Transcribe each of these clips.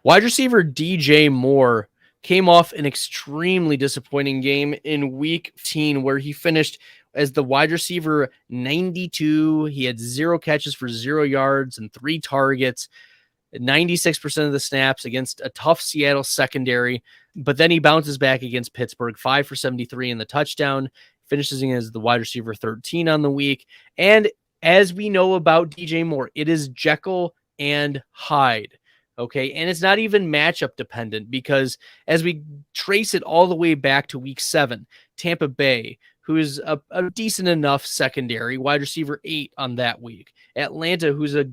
Wide receiver DJ Moore came off an extremely disappointing game in week 15 where he finished as the wide receiver 92. He had 0 catches for 0 yards and 3 targets, 96% of the snaps against a tough Seattle secondary. But then he bounces back against Pittsburgh, 5 for 73 in the touchdown, finishes as the wide receiver 13 on the week. And as we know about DJ Moore, it is Jekyll and Hyde. Okay. And it's not even matchup dependent because as we trace it all the way back to week 7, Tampa Bay, who is a decent enough secondary, wide receiver 8 on that week. Atlanta, who's a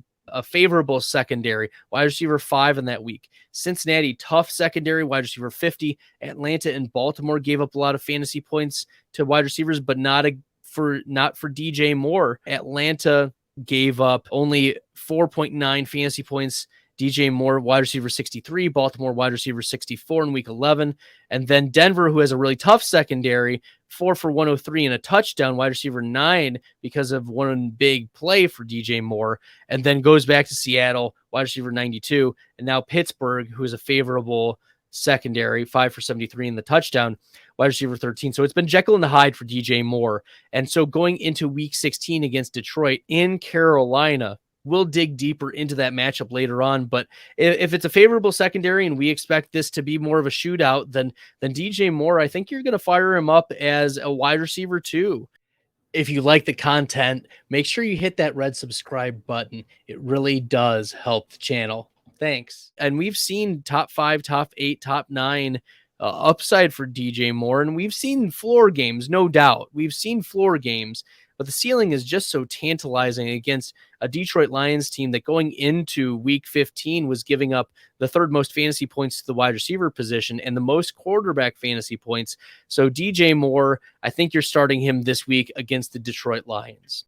favorable secondary, wide receiver 5 in that week. Cincinnati, tough secondary, wide receiver 50. Atlanta and Baltimore gave up a lot of fantasy points to wide receivers, but not for DJ Moore. Atlanta gave up only 4.9 fantasy points. DJ Moore, wide receiver 63, Baltimore wide receiver 64 in week 11. And then Denver, who has a really tough secondary, 4 for 103 and a touchdown, wide receiver 9 because of one big play for DJ Moore, and then goes back to Seattle, wide receiver 92. And now Pittsburgh, who is a favorable secondary, 5 for 73 in the touchdown, wide receiver 13. So it's been Jekyll and Hyde for DJ Moore. And so going into week 16 against Detroit in Carolina, we'll dig deeper into that matchup later on. But if it's a favorable secondary and we expect this to be more of a shootout, then DJ Moore, I think you're going to fire him up as a wide receiver too. If you like the content, make sure you hit that red subscribe button. It really does help the channel. Thanks. And we've seen top 5, top 8, top 9 upside for DJ Moore. And we've seen floor games, no doubt. We've seen floor games. But the ceiling is just so tantalizing against a Detroit Lions team that going into week 15 was giving up the 3rd most fantasy points to the wide receiver position and the most quarterback fantasy points. So DJ Moore, I think you're starting him this week against the Detroit Lions.